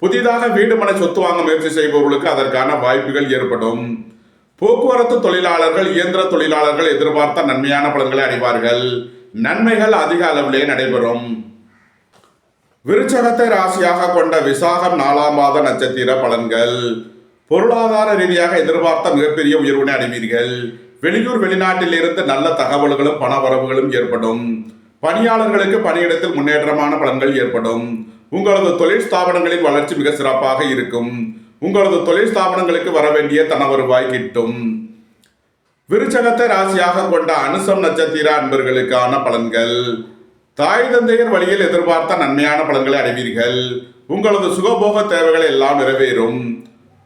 புதிதாக வீடு மனை சொத்து வாங்க முயற்சி செய்பவர்களுக்கு அதற்கான வாய்ப்புகள் ஏற்படும். போக்குவரத்து தொழிலாளர்கள், இயந்திர தொழிலாளர்கள் எதிர்பார்த்த நன்மையான பலன்களை அடைவார்கள். நன்மைகள் அதிக அளவிலே நடைபெறும். விருச்சகத்தை ராசியாக கொண்ட விசாகம் 4ஆம் பாத நட்சத்திர பலன்கள். பொருளாதார ரீதியாக எதிர்பார்த்த மிகப்பெரிய உயர்வினை அடைவீர்கள். வெளியூர் வெளிநாட்டில் இருந்து நல்ல தகவல்களும் பணவரவுகளும் ஏற்படும். பணியாளர்களுக்கு பணியிடத்தில் முன்னேற்றமான பலன்கள் ஏற்படும். உங்களது தொழில் ஸ்தாபனங்களின் வளர்ச்சி மிக சிறப்பாக இருக்கும். உங்களது தொழில் ஸ்தாபனங்களுக்கு வர வேண்டிய தன வருவாய் கிட்டும். விருச்சகத்தை ராசியாக கொண்ட அனுசம் நட்சத்திர அன்பர்களுக்கான பலன்கள். தாய் தந்தையர் வழியில் எதிர்பார்த்த நன்மையான பலன்களை அடைவீர்கள். உங்களது சுகபோக தேவைகள் எல்லாம் நிறைவேறும்.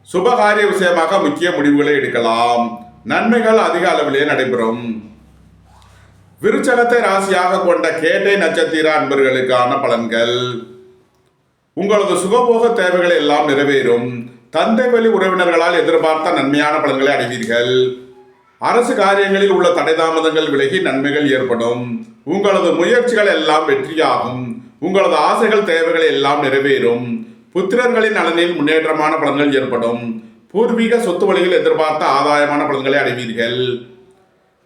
சுபகாரிய விஷயமாக முக்கிய முடிவுகளை எடுக்கலாம். நன்மைகள் அதிக அளவிலே நடைபெறும். விருச்சகத்தை ராசியாக கொண்ட கேட்டை நட்சத்திர அன்பர்களுக்கான பலன்கள். உங்களது சுகபோக தேவைகள் எல்லாம் நிறைவேறும். தந்தை வழி உறவினர்களால் எதிர்பார்த்த நன்மையான பலன்களை அடைவீர்கள். அரசு காரியங்களில் உள்ள தடை தாமதங்கள் விலகி நன்மைகள் ஏற்படும். உங்களது முயற்சிகள் எல்லாம் வெற்றியாகும். உங்களது ஆசைகள் தேவைகள் எல்லாம் நிறைவேறும். புத்திரர்களின் நலனில் முன்னேற்றமான பலன்கள் ஏற்படும். பூர்வீக சொத்து வழியில் எதிர்பார்த்த ஆதாயமான பலன்களை அடைவீர்கள்.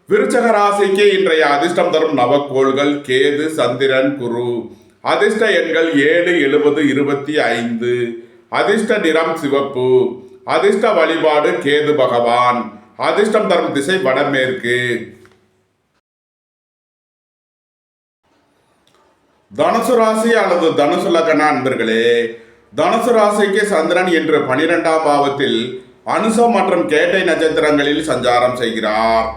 விருச்சக ராசிக்கு இன்றைய அதிர்ஷ்டம் தரும் நவக்கோள்கள் கேது, சந்திரன், குரு. அதிர்ஷ்ட எண்கள் 7, 70, 25. அதிர்ஷ்ட நிறம் சிவப்பு. அதிர்ஷ்ட வழிபாடு கேது பகவான். அதிர்ஷ்டம் தரும் திசை வடமேற்கு. தனுசு ராசி அல்லது தனுசு லக்ன அன்பர்களே, தனுசு ராசிக்கு சந்திரன் என்று 12ஆம் பாவத்தில் அனுசம் மற்றும் கேட்டை நட்சத்திரங்களில் சஞ்சாரம் செய்கிறார்.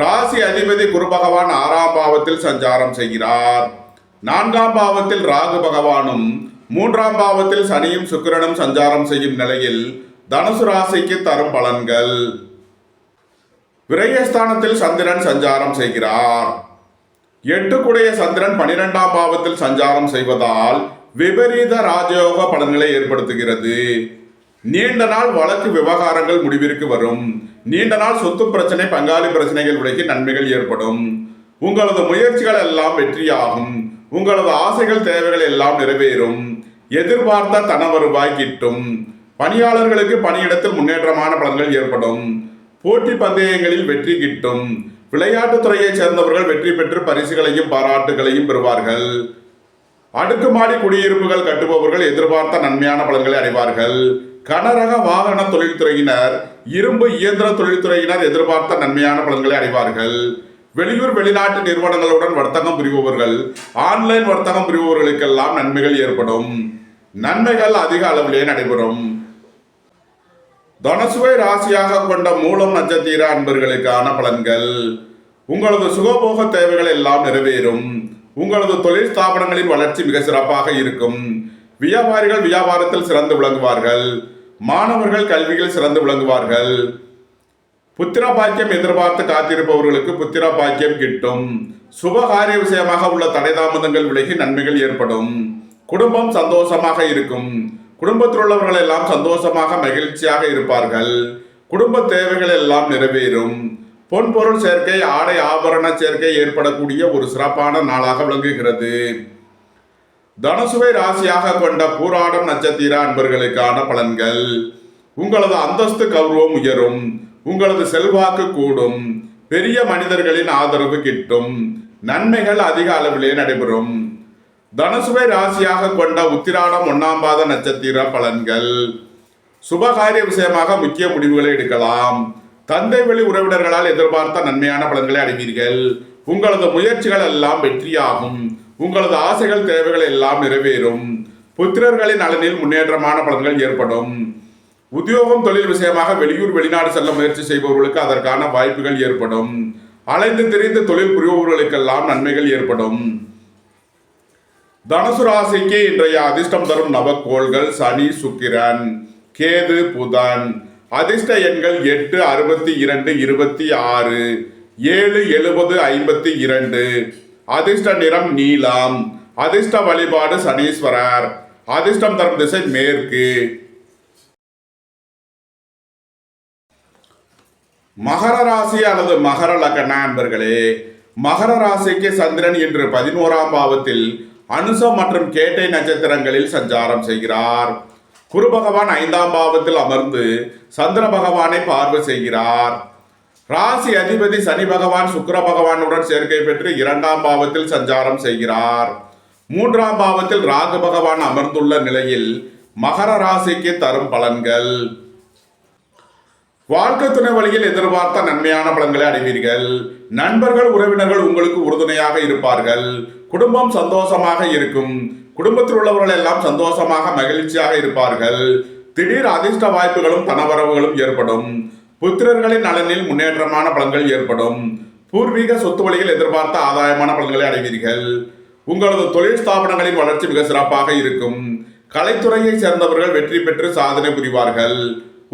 ராசி அதிபதி குரு பகவான் 6ஆம் பாவத்தில் சஞ்சாரம் செய்கிறார். 4ஆம் பாவத்தில் ராகு பகவானும் 3ஆம் பாவத்தில் சனியும் சுக்கிரனும் சஞ்சாரம் செய்யும் நிலையில் தனுசு ராசிக்கு தரும் பலன்கள். விரயஸ்தானத்தில் சந்திரன் சஞ்சாரம் செய்கிறார். 8 சந்திரன் 12ஆம் பாவத்தில் சஞ்சாரம் செய்வதால் விபரீத ராஜயோக பலன்களை ஏற்படுத்துகிறது. நீண்ட நாள் வழக்கு விவகாரங்கள் முடிவிற்கு வரும். நீண்ட நாள் சொத்து பிரச்சனை, பங்காளி பிரச்சனைகள் விலகி நன்மைகள் ஏற்படும். உங்களது முயற்சிகள் எல்லாம் வெற்றியாகும். உங்களது ஆசைகள் தேவைகள் எல்லாம் நிறைவேறும். எதிர்பார்த்த தன வருவாய் கிட்டும். பணியாளர்களுக்கு பணியிடத்தில் முன்னேற்றமான பலன்கள் ஏற்படும். போட்டி பந்தயங்களில் வெற்றி கிட்டும். விளையாட்டுத் துறையைச் சேர்ந்தவர்கள் வெற்றி பெற்று பரிசுகளையும் பாராட்டுகளையும் பெறுவார்கள். அடுக்குமாடி குடியிருப்புகள் கட்டுபவர்கள் எதிர்பார்த்த நன்மையான பலன்களை அடைவார்கள். கனரக வாகன தொழில்துறையினர், இரும்பு இயந்திர தொழில்துறையினர் எதிர்பார்த்த நன்மையான பலன்களை அடைவார்கள். வெளியூர் வெளிநாட்டு நிறுவனங்களுடன் வர்த்தகம் புரிபவர்கள், ஆன்லைன் வர்த்தகம் புரிபவர்களுக்கெல்லாம் நன்மைகள் ஏற்படும். நன்மைகள் அதிக அளவிலே நடைபெறும். தனுசுவை ராசியாக கொண்ட மூலம் நட்சத்திர அன்பர்களுக்கான பலன்கள். உங்களது சுகபோக தேவைகள் எல்லாம் நிறைவேறும். உங்களது தொழில் ஸ்தாபனங்களின் வளர்ச்சி மிக சிறப்பாக இருக்கும். வியாபாரிகள் வியாபாரத்தில் சிறந்து விளங்குவார்கள். மாணவர்கள் கல்வியில் சிறந்து விளங்குவார்கள். புத்திர பாக்கியம் எதிர்பார்த்து காத்திருப்பவர்களுக்கு புத்திர பாக்கியம் கிட்டும். சுபகாரிய விஷயமாக உள்ள தடை தாமதங்கள் விலகி நன்மைகள் ஏற்படும். குடும்பம் சந்தோஷமாக இருக்கும். குடும்பத்தில் உள்ளவர்கள் எல்லாம் சந்தோஷமாக மகிழ்ச்சியாக இருப்பார்கள். குடும்ப தேவைகள் எல்லாம் நிறைவேறும். பொன்பொருள் சேர்க்கை, ஆடை ஆபரண சேர்க்கை ஏற்படக்கூடிய ஒரு சிறப்பான நாளாக விளங்குகிறது. தனுசுவை ராசியாக கொண்ட பூராடம் நட்சத்திர அன்பர்களுக்கான பலன்கள். உங்களது அந்தஸ்து கௌரவம் உயரும். உங்களது செல்வாக்கு கூடும். பெரிய மனிதர்களின் ஆதரவு கிட்டும். நன்மைகள் அதிக அளவிலே நடைபெறும். தனுசுவை ராசியாக கொண்ட உத்திராடம் 1ஆம் பாத நட்சத்திர பலன்கள். சுபகாரிய விஷயமாக முக்கிய முடிவுகளை எடுக்கலாம். தந்தை வழி உறவினர்களால் எதிர்பார்த்த நன்மையான பலன்களை அடைவீர்கள். உங்களது முயற்சிகள் எல்லாம் வெற்றியாகும். உங்களது ஆசைகள் தேவைகள் எல்லாம் நிறைவேறும். புத்திரர்களின் நலனில் முன்னேற்றமான பலன்கள் ஏற்படும். உத்தியோகம் தொழில் விஷயமாக வெளியூர் வெளிநாடு செல்ல முயற்சி செய்பவர்களுக்கு அதற்கான வாய்ப்புகள் ஏற்படும். அலைந்து திரிந்து தொழில் புரிபவர்களுக்கெல்லாம் நன்மைகள் ஏற்படும். தனுசு ராசிக்கு இன்றைய அதிர்ஷ்டம் தரும் நவக்கோள்கள் சனி, சுக்கிரன், கேது, புதன். அதிர்ஷ்ட எண்கள் 8, 62, 26, 7, 70, 52. அதிர்ஷ்ட நிறம் நீலம். அதிர்ஷ்ட வழிபாடு சனீஸ்வரர். அதிர்ஷ்டம் தரும் திசை மேற்கு. மகர ராசி அல்லது மகர லக்ன அன்பர்களே, மகர ராசிக்கு சந்திரன் இன்று 11ஆம் பாவத்தில் அனுசம் மற்றும் கேட்டை நட்சத்திரங்களில் சஞ்சாரம் செய்கிறார். குரு பகவான் 5ஆம் பாவத்தில் அமர்ந்து சந்திர பகவானை பார்வை செய்கிறார். ராசி அதிபதி சனி பகவான் சுக்கிர பகவானுடன் சேர்க்கை பெற்று 2ஆம் பாவத்தில் சஞ்சாரம் செய்கிறார். 3ஆம் பாவத்தில் ராகு பகவான் அமர்ந்துள்ள நிலையில் மகர ராசிக்கு தரும் பலன்கள். வாழ்க்கை துணை வழியில் எதிர்பார்த்த நன்மையான பலன்களை அடைவீர்கள். நண்பர்கள் உறவினர்கள் உங்களுக்கு உறுதுணையாக இருப்பார்கள். குடும்பம் சந்தோஷமாக இருக்கும். குடும்பத்தில் உள்ளவர்கள் எல்லாம் சந்தோஷமாக மகிழ்ச்சியாக இருப்பார்கள். திடீர் அதிர்ஷ்ட வாய்ப்புகளும் தனவரவுகளும் ஏற்படும். புத்திரர்களின் நலனில் முன்னேற்றமான பலன்கள் ஏற்படும். பூர்வீக சொத்து வழியில் எதிர்பார்த்த ஆதாயமான பலன்களை அடைவீர்கள். உங்களது தொழில் ஸ்தாபனங்களின் வளர்ச்சி மிக சிறப்பாக இருக்கும். கலைத்துறையை சேர்ந்தவர்கள் வெற்றி பெற்று சாதனை புரிவார்கள்.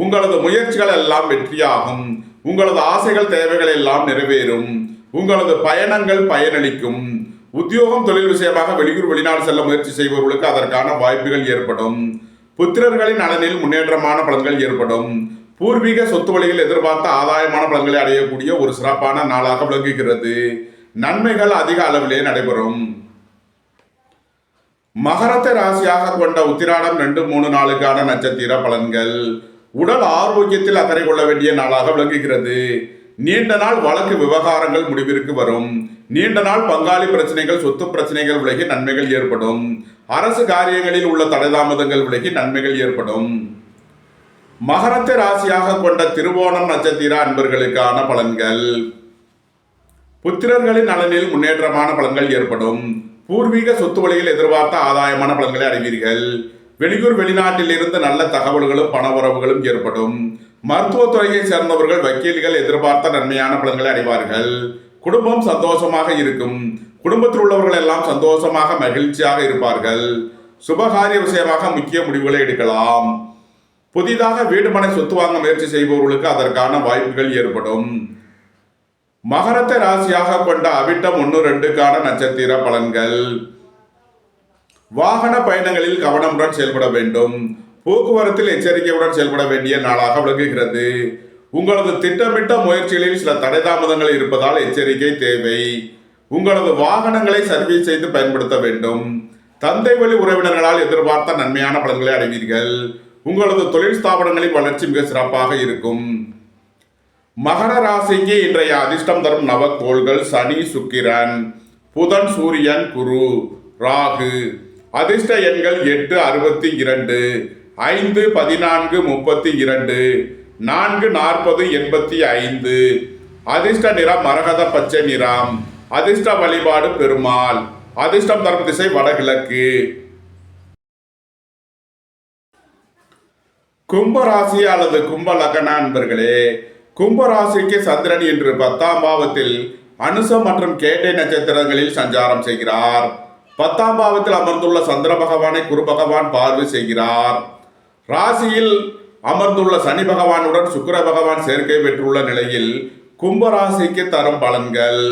உங்களது முயற்சிகள் எல்லாம் வெற்றியாகும். உங்களது ஆசைகள் தேவைகள் எல்லாம் நிறைவேறும். உங்களது பயணங்கள் பயனளிக்கும். உத்தியோகம் தொழில் விஷயமாக வெளியூர் வெளிநாடு செல்ல முயற்சி செய்பவர்களுக்கு அதற்கான வாய்ப்புகள் ஏற்படும். புத்திரர்களின் நலனில் முன்னேற்றமான பலன்கள் ஏற்படும். பூர்வீக சொத்து வழியில் எதிர்பார்த்த ஆதாயமான பலன்களை அடையக்கூடிய ஒரு சிறப்பான நாளாக விளங்குகிறது. நன்மைகள் அதிக அளவிலே நடைபெறும். மகரத்தை ராசியாக கொண்ட உத்திராடம் 2, 3 நாளுக்கான நட்சத்திர பலன்கள். உடல் ஆரோக்கியத்தில் அக்கறை கொள்ள வேண்டிய நாளாக விளங்குகிறது. நீண்ட நாள் வழக்கு விவகாரங்கள் முடிவிற்கு வரும். நீண்ட நாள் பங்காளி பிரச்சனைகள், சொத்து பிரச்சனைகள் விலகி நன்மைகள் ஏற்படும். அரசு காரியங்களில் உள்ள தடைதாமதங்கள் விலகி நன்மைகள் ஏற்படும். மகரத்தை ராசியாக கொண்ட திருவோணம் நட்சத்திர அன்பர்களுக்கான பலன்கள். புத்திரர்களின் நலனில் முன்னேற்றமான பலன்கள் ஏற்படும். பூர்வீக சொத்து வழியில் எதிர்பார்த்த ஆதாயமான பலன்களை அடைவீர்கள். வெளியூர் வெளிநாட்டில் இருந்து நல்ல தகவல்களும் பணவரவுகளும் ஏற்படும். மருத்துவத்துறையை சேர்ந்தவர்கள் வக்கீல்கள் எதிர்பார்த்த நன்மையான பலன்களை அடைவார்கள். குடும்பம் சந்தோஷமாக இருக்கும். குடும்பத்தில் உள்ளவர்கள் எல்லாம் சந்தோஷமாக மகிழ்ச்சியாக இருப்பார்கள். சுபகாரிய விஷயமாக முக்கிய முடிவுகளை எடுக்கலாம். புதிதாக வீடு மனை சொத்து வாங்க முயற்சி செய்பவர்களுக்கு அதற்கான வாய்ப்புகள் ஏற்படும். மகரத்தை ராசியாக கொண்ட அவிட்டம் 1, 2க்கான நட்சத்திர பலன்கள். வாகன பயணங்களில் கவனமுடன் செயல்பட வேண்டும். போக்குவரத்தில் எச்சரிக்கையுடன் செயல்பட வேண்டிய நாளாக விளங்குகிறது. உங்களது திட்டமிட்ட முயற்சிகளில் சில தடைதாமதங்கள் இருப்பதால் எச்சரிக்கை தேவை. உங்களது வாகனங்களை சர்வீஸ் செய்து பயன்படுத்த வேண்டும். தந்தை வழி உறவினர்களால் எதிர்பார்த்த நன்மையான பலன்களை அடைவீர்கள். உங்களது தொழில் ஸ்தாபனங்களின் வளர்ச்சி மிக சிறப்பாக இருக்கும். மகர ராசிக்கு இன்றைய அதிர்ஷ்டம் தரும் நவக்கோள்கள் சனி, சுக்கிரன், புதன், சூரியன், குரு, ராகு. அதிர்ஷ்ட எண்கள் 8 62, 5 14 32, 4 40 85. அதிர்ஷ்ட நிறம் மரகத பச்சை நிறம். அதிர்ஷ்ட வழிபாடு பெருமாள். அதிர்ஷ்டம் தரும் திசை வடகிழக்கு. கும்பராசி அல்லது கும்ப லக்ன அன்பர்களே, கும்பராசிக்கு சந்திரன் இன்று 10ஆம் பாவத்தில் அனுசம் மற்றும் கேட்டை நட்சத்திரங்களில் சஞ்சாரம் செய்கிறார். 10ஆம் பாவத்தில் அமர்ந்துள்ள சந்திர பகவானை குரு பகவான் பார்வை செய்கிறார். ராசியில் அமர்ந்துள்ள சனி பகவானுடன் சுக்கிர பகவான் சேர்க்கை பெற்றுள்ள நிலையில் கும்பராசிக்கு தரும் பலன்கள்.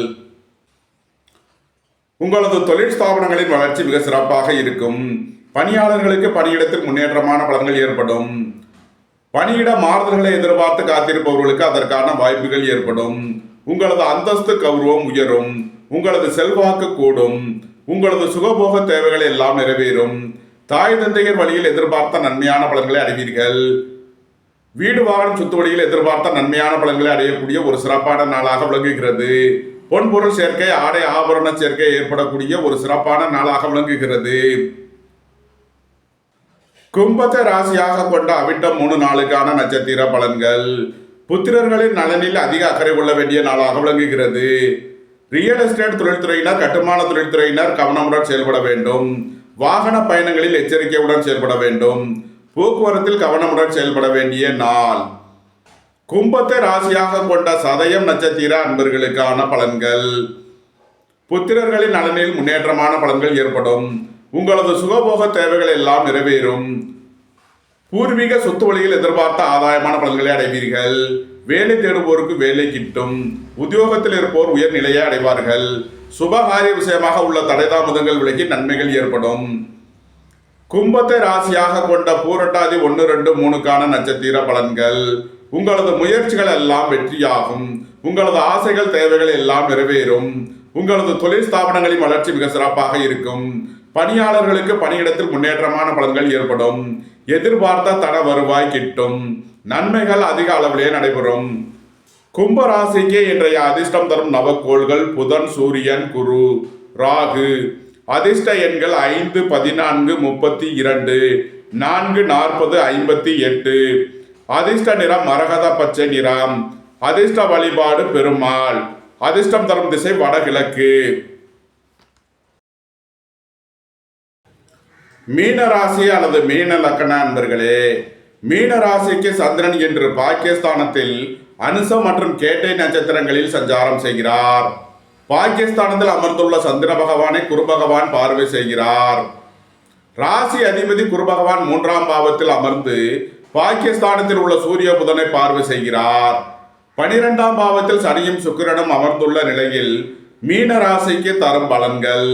உங்களது தொழில் ஸ்தாபனங்களின் வளர்ச்சி மிக சிறப்பாக இருக்கும். பணியாளர்களுக்கு பணியிடத்தில் முன்னேற்றமான பலன்கள் ஏற்படும். பணியிட மாறுதல்களை எதிர்பார்த்து காத்திருப்பவர்களுக்கு அதற்கான வாய்ப்புகள் ஏற்படும். உங்களது அந்தஸ்து கௌரவம் உயரும். உங்களது செல்வாக்கு கூடும். உங்களது சுகபோக தேவைகள் எல்லாம் நிறைவேறும். தாய் தந்தையர் வழியில் எதிர்பார்த்த நன்மையான பலன்களை அடைவீர்கள். வீடு வாகனம் சுத்து வழியில் எதிர்பார்த்த நன்மையான பலன்களை அடையக்கூடிய ஒரு சிறப்பான நாளாக விளங்குகிறது. பொன்பொருள் சேர்க்கை, ஆடை ஆபரண சேர்க்கை ஏற்படக்கூடிய ஒரு சிறப்பான நாளாக விளங்குகிறது. கும்பத்தை ராசியாக கொண்ட அவிட்டம் 3 நாளுக்கான நட்சத்திர பலன்கள். புத்திரர்களின் நலனில் அதிக அக்கறை கொள்ள வேண்டிய நாளாக விளங்குகிறது. ரியல் எஸ்டேட் தொழில்துறையினர், கட்டுமான தொழில்துறையினர் கவனமுடன் செயல்பட வேண்டும். வாகன பயணங்களில் எச்சரிக்கையுடன் செயல்பட வேண்டும். போக்குவரத்தில் கவனமுடன் செயல்பட வேண்டிய நாள். கும்பத்தை ராசியாக கொண்ட சதயம் நட்சத்திர அன்பர்களுக்கான பலன்கள். புத்திரர்களின் நலனில் முன்னேற்றமான பலன்கள் ஏற்படும். உங்களது சுகபோக தேவைகள் எல்லாம் நிறைவேறும். பூர்வீக சொத்து வழியில் எதிர்பார்த்த ஆதாயமான பலன்களை அடைவீர்கள். வேலை தேடுவோருக்கு வேலை கிட்டும். உத்தியோகத்தில் இருப்போர் உயர்நிலையை அடைவார்கள். சுபகாரிய விஷயமாக உள்ள தடை தாமதங்கள் விலகி நன்மைகள் ஏற்படும். கும்பத்தை ராசியாக கொண்ட பூரட்டாதி 1, 2, 3க்கான நட்சத்திர பலன்கள். உங்களது முயற்சிகள் எல்லாம் வெற்றியாகும். உங்களது ஆசைகள் தேவைகள் எல்லாம் நிறைவேறும். உங்களது தொழில் ஸ்தாபனங்களின் வளர்ச்சி மிக சிறப்பாக இருக்கும். பணியாளர்களுக்கு பணியிடத்தில் முன்னேற்றமான பலன்கள் ஏற்படும். எதிர்பார்த்த தன வருவாய் கிட்டும். நன்மைகள் அதிக அளவிலே நடைபெறும். கும்பராசிக்கு இன்றைய அதிர்ஷ்டம் தரும் நவக்கோள்கள் புதன், சூரியன், குரு, ராகு. அதிர்ஷ்ட எண்கள் 5 14 32, 4 40 58. அதிர்ஷ்ட நிறம் மரகத பச்சை நிறம். அதிர்ஷ்ட வழிபாடு பெருமாள். அதிர்ஷ்டம் தரும் திசை வடகிழக்கு. மீன ராசி அல்லது மீன லக்ன அன்பர்களே, மீன ராசிக்கு சந்திரன் இன்று பாக்கியஸ்தானத்தில் அனுசம் மற்றும் கேட்டை நட்சத்திரங்களில் சஞ்சாரம் செய்கிறார். பாக்கியஸ்தானத்தில் அமர்ந்துள்ள சந்திர பகவானை குரு பகவான் பார்வை செய்கிறார். ராசி அதிபதி குரு பகவான் 3ஆம் பாவத்தில் அமர்ந்து பாக்கியஸ்தானத்தில் உள்ள சூரிய புதனை பார்வை செய்கிறார். 12ஆம் பாவத்தில் சனியும் சுக்கிரனும் அமர்ந்துள்ள நிலையில் மீன ராசிக்கு தரும் பலன்கள்.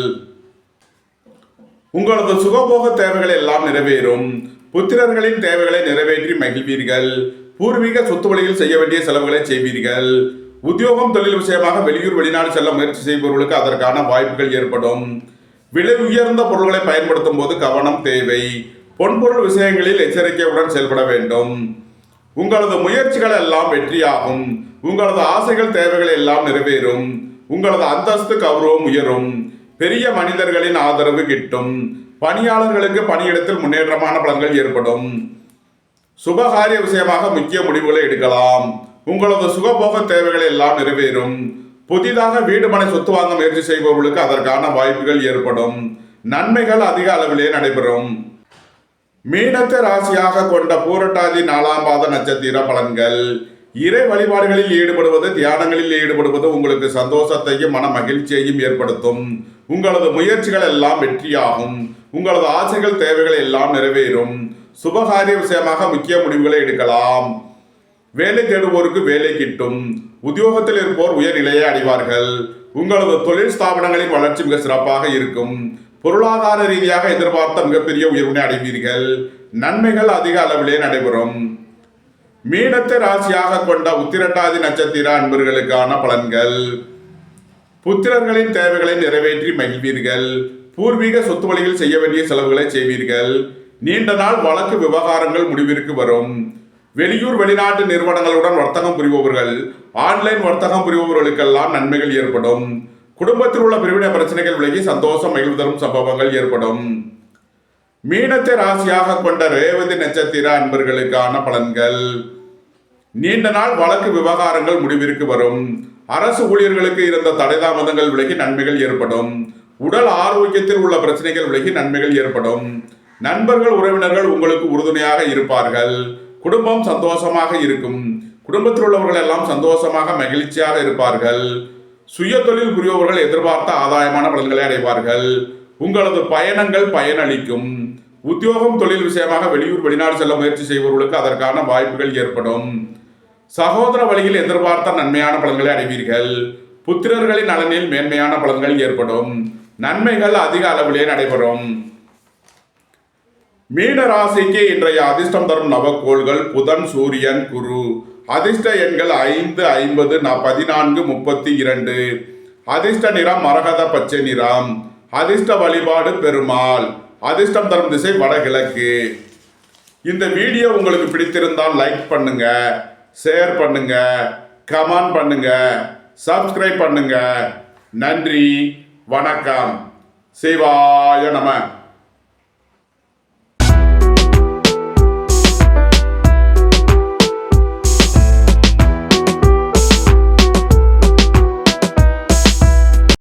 உங்களது சுகபோக தேவைகள் எல்லாம் நிறைவேறும். புத்திரர்களின் தேவைகளை நிறைவேற்றி மகிழ்வீர்கள். பூர்வீக சொத்து வழியில் செய்ய வேண்டிய செலவுகளை செய்வீர்கள். உத்தியோகம் தொழில் விஷயமாக வெளியூர் வெளிநாடு செல்ல முயற்சி செய்பவர்களுக்கு அதற்கான வாய்ப்புகள் ஏற்படும். விலை உயர்ந்த பொருட்களை பயன்படுத்தும் போது கவனம் தேவை. பொன்பொருள் விஷயங்களில் எச்சரிக்கையுடன் செயல்பட வேண்டும். உங்களது முயற்சிகள் எல்லாம் வெற்றியாகும். உங்களது ஆசைகள் தேவைகள் எல்லாம் நிறைவேறும். உங்களது அந்தஸ்து கௌரவம் உயரும். பெரிய மனிதர்களின் ஆதரவு கிட்டும். பணியாளர்களுக்கு பணியிடத்தில் முன்னேற்றமான பலன்கள் ஏற்படும். சுபகாரிய விஷயமாக முக்கிய முடிவுகளை எடுக்கலாம். உங்களது சுகபோக தேவைகள் எல்லாம் நிறைவேறும். புதிதாக வீடு மனை சொத்து வாங்க முயற்சி செய்பவர்களுக்கு அதற்கான வாய்ப்புகள் ஏற்படும். நன்மைகள் அதிக அளவிலே நடைபெறும். மீனத்தை ராசியாக கொண்ட பூரட்டாதி 4ஆம் பாத நட்சத்திர பலன்கள். இறை வழிபாடுகளில் ஈடுபடுவது, தியானங்களில் ஈடுபடுவது உங்களுக்கு சந்தோஷத்தையும் மன மகிழ்ச்சியையும் ஏற்படுத்தும். உங்களது முயற்சிகள் எல்லாம் வெற்றியாகும். உங்களது ஆசைகள் தேவைகள் எல்லாம் நிறைவேறும். சுபகாரிய விஷயமாக முக்கிய முடிவுகளை எடுக்கலாம். வேலை தேடுவோருக்கு வேலை கிட்டும். உத்தியோகத்தில் இருப்போர் உயர்நிலையை அடைவார்கள். உங்களது தொழில் ஸ்தாபனங்களின் வளர்ச்சி மிக சிறப்பாக இருக்கும். பொருளாதார ரீதியாக எதிர்பார்த்த மிகப்பெரிய உயர்வினை அடைவீர்கள். நன்மைகள் அதிக அளவிலே நடைபெறும். மீனத்தை ராசியாக கொண்ட உத்திரட்டாதி நட்சத்திர அன்பர்களுக்கான பலன்கள். புத்திரர்களின் தேவைகளை நிறைவேற்றி மகிழ்வீர்கள். பூர்வீக சொத்து வழியில் செய்ய வேண்டிய செலவுகளை செய்வீர்கள். நீண்ட நாள் வழக்கு விவகாரங்கள் முடிவிற்கு வரும். வெளியூர் வெளிநாட்டு நிறுவனங்களுடன் வர்த்தகம் புரிபவர்கள், ஆன்லைன் வர்த்தகம் புரிபவர்களுக்கெல்லாம் நன்மைகள் ஏற்படும். குடும்பத்தில் உள்ள பிரிவினை பிரச்சனைகள் விலகி சந்தோஷம் மகிழ்வு தரும் சம்பவங்கள் ஏற்படும். மீனத்தை ராசியாக கொண்ட ரேவதி நட்சத்திர அன்பர்களுக்கான பலன்கள். நீண்ட நாள் வழக்கு விவகாரங்கள் முடிவிற்கு வரும். அரசு ஊழியர்களுக்கு இருந்த தடைதாமதங்கள் விலகி நன்மைகள் ஏற்படும். உடல் ஆரோக்கியத்தில் உள்ள பிரச்சனைகள் விலகி நன்மைகள் ஏற்படும். நண்பர்கள் உறவினர்கள் உங்களுக்கு உறுதுணையாக இருப்பார்கள். குடும்பம் சந்தோஷமாக இருக்கும். குடும்பத்தில் உள்ளவர்கள் எல்லாம் சந்தோஷமாக மகிழ்ச்சியாக இருப்பார்கள். சுய தொழில் புரிபவர்கள் எதிர்பார்த்த ஆதாயமான பலன்களை அடைவார்கள். உங்களது பயணங்கள் பயனளிக்கும். உத்தியோகம் தொழில் விஷயமாக வெளியூர் வெளிநாடு செல்ல முயற்சி செய்பவர்களுக்கு அதற்கான வாய்ப்புகள் ஏற்படும். சகோதர வழியில் எதிர்பார்த்த நன்மையான பலன்களை அடைவீர்கள். புத்திரர்களின் நலனில் மேன்மையான பலன்கள் ஏற்படும். நன்மைகள் அதிக அளவிலே நடைபெறும். மீன ராசிக்கு இன்றைய அதிர்ஷ்டம் தரும் நவக்கோள்கள் புதன், சூரியன், குரு. அதிர்ஷ்ட எண்கள் 5, 50, 14, 32. அதிர்ஷ்ட நிறம் மரகத பச்சை நிறம். அதிர்ஷ்ட வழிபாடு பெருமாள். அதிர்ஷ்டம் தரும் திசை வடகிழக்கு. இந்த வீடியோ உங்களுக்கு பிடித்திருந்தால் லைக் பண்ணுங்க, ஷேர் பண்ணுங்க, கமெண்ட் பண்ணுங்க, சப்ஸ்கிரைப் பண்ணுங்க. நன்றி, வணக்கம். சிவாய நம.